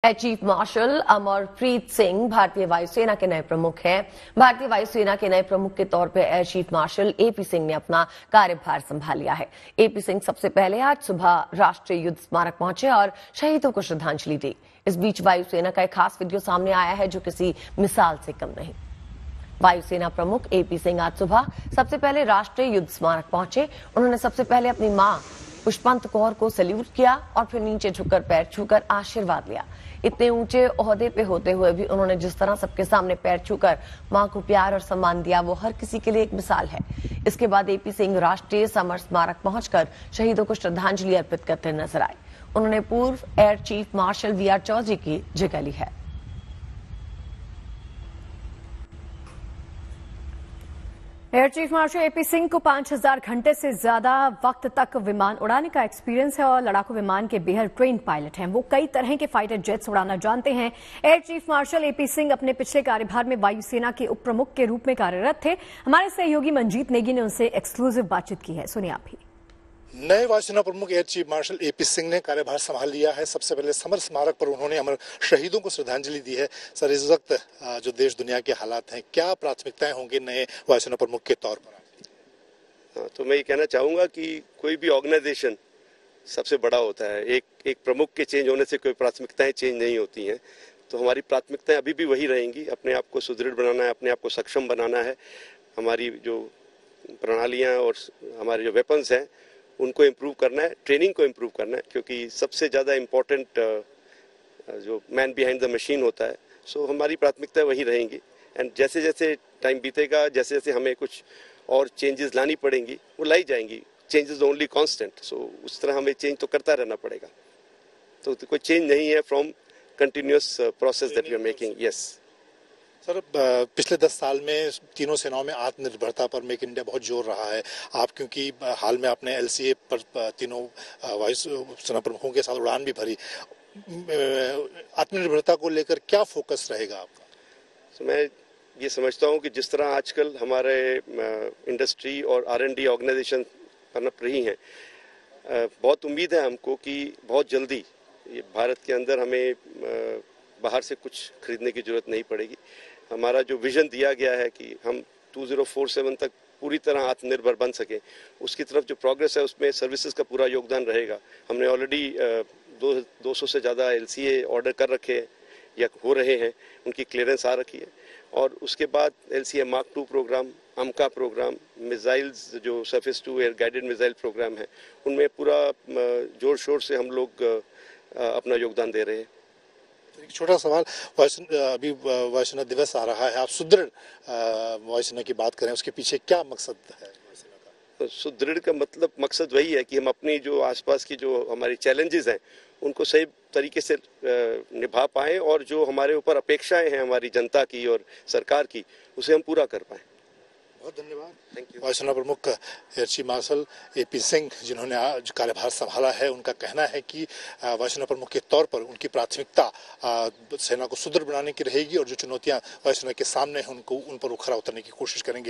Air chief martial Amarpreet Singh भारतीय वायुसेना के नए प्रमुख हैं। भारतीय वायुसेना के नए प्रमुख के तौर पर air chief marshal AP Singh ने अपना कार्यभार संभाल लिया है। एपी सिंह सबसे पहले आज सुबह राष्ट्रीय युद्ध स्मारक पहुंचे और शहीदों को श्रद्धांजलि दी। इस बीच वायुसेना का एक खास वीडियो सामने आया है जो किसी मिसाल से कम नहीं। वायुसेना प्रमुख एपी सिंह आज सुबह सबसे पहले राष्ट्रीय युद्ध स्मारक पहुंचे। उन्होंने सबसे पहले अपनी मां पुष्पवंत कौर को सैल्यूट किया और फिर नीचे झुककर पैर छूकर आशीर्वाद लिया। इतने ऊंचे ओहदे पे होते हुए भी उन्होंने जिस तरह सबके सामने पैर छूकर मां को प्यार और सम्मान दिया, वो हर किसी के लिए एक मिसाल है। इसके बाद एपी सिंह राष्ट्रीय समर स्मारक पहुंचकर शहीदों को श्रद्धांजलि अर्पित करते नजर आए। उन्होंने पूर्व air chief marshal VR Chaudhary की जगह ली है। Air chief marshal AP Singh को 5000 घंटे से ज्यादा वक्त तक विमान उड़ाने का एक्सपीरियंस है और लड़ाकू विमान के बेहद ट्रेन्ड पायलट हैं। वो कई तरह के फाइटर जेट्स उड़ाना जानते हैं। Air chief marshal AP Singh अपने पिछले कार्यभार में वायुसेना के उप प्रमुख के रूप में कार्यरत थे। हमारे सहयोगी मंजीत नेगी ने उनसे एक्सक्लूसिव बातचीत की है, सुनिए आप भी। नए वायुसेना प्रमुख air chief marshal AP Singh ने कार्यभार संभाल लिया है। सबसे पहले समर स्मारक पर उन्होंने अमर शहीदों को श्रद्धांजलि दी है। सर, इस वक्त जो देश दुनिया के हालात हैं, क्या प्राथमिकताएं होंगी नए वायुसेना प्रमुख के तौर पर? तो मैं ये कहना चाहूंगा कि कोई भी ऑर्गेनाइजेशन सबसे बड़ा होता है। एक प्रमुख के चेंज होने से कोई प्राथमिकताएं चेंज नहीं होती हैं। तो हमारी प्राथमिकताएं अभी भी वही रहेंगी। अपने आप को सुदृढ़ बनाना है, अपने आप को सक्षम बनाना है। हमारी जो प्रणालियां और हमारे जो वेपन्स हैं उनको इम्प्रूव करना है, ट्रेनिंग को इम्प्रूव करना है, क्योंकि सबसे ज़्यादा इम्पोर्टेंट जो मैन बिहाइंड द मशीन होता है। सो हमारी प्राथमिकता वही रहेंगी। एंड जैसे जैसे टाइम बीतेगा, जैसे जैसे हमें कुछ और चेंजेस लानी पड़ेंगी, वो लाई जाएंगी। Change is only constant. So उस तरह हमें चेंज तो करता रहना पड़ेगा। तो कोई चेंज नहीं है from continuous process that we are making. Yes sir, पिछले 10 साल में तीनों सेनाओं में आत्मनिर्भरता पर मेक इंडिया बहुत जोर रहा है। आप क्योंकि हाल में आपने एलसीए पर तीनों वायुसेना प्रमुखों के साथ उड़ान भी भरी, आत्मनिर्भरता को लेकर क्या फोकस रहेगा आपका? तो मैं ये समझता हूँ कि जिस तरह आजकल हमारे इंडस्ट्री और R&D ऑर्गेनाइजेशन पनप रही हैं, बहुत उम्मीद है हमको कि बहुत जल्दी ये भारत के अंदर हमें बाहर से कुछ खरीदने की जरूरत नहीं पड़ेगी। हमारा जो विजन दिया गया है कि हम 2047 तक पूरी तरह आत्मनिर्भर बन सके, उसकी तरफ जो प्रोग्रेस है उसमें सर्विसेज का पूरा योगदान रहेगा। हमने ऑलरेडी 200 से ज़्यादा LCA ऑर्डर कर रखे हैं या हो रहे हैं, उनकी क्लियरेंस आ रखी है। और उसके बाद LCA Mark II program, AMCA program, missiles जो surface to air guided missile program है, उनमें पूरा जोर शोर से हम लोग अपना योगदान दे रहे हैं। एक छोटा सवाल, अभी वायुसेना दिवस आ रहा है, आप सुदृढ़ वायुसेना की बात करें, उसके पीछे क्या मकसद है वायुसेना का? तो सुदृढ़ का मतलब मकसद वही है कि हम अपनी जो आसपास की जो हमारी चैलेंजेस हैं उनको सही तरीके से निभा पाएं और जो हमारे ऊपर अपेक्षाएं हैं हमारी जनता की और सरकार की, उसे हम पूरा कर पाएं। बहुत धन्यवाद। Thank you. वायुसेना प्रमुख air chief marshal AP Singh, जिन्होंने आज कार्यभार संभाला है, उनका कहना है कि वायुसेना प्रमुख के तौर पर उनकी प्राथमिकता सेना को सुदृढ़ बनाने की रहेगी और जो चुनौतियां वायुसेना के सामने हैं उनको उन पर खरा उतरने की कोशिश करेंगे।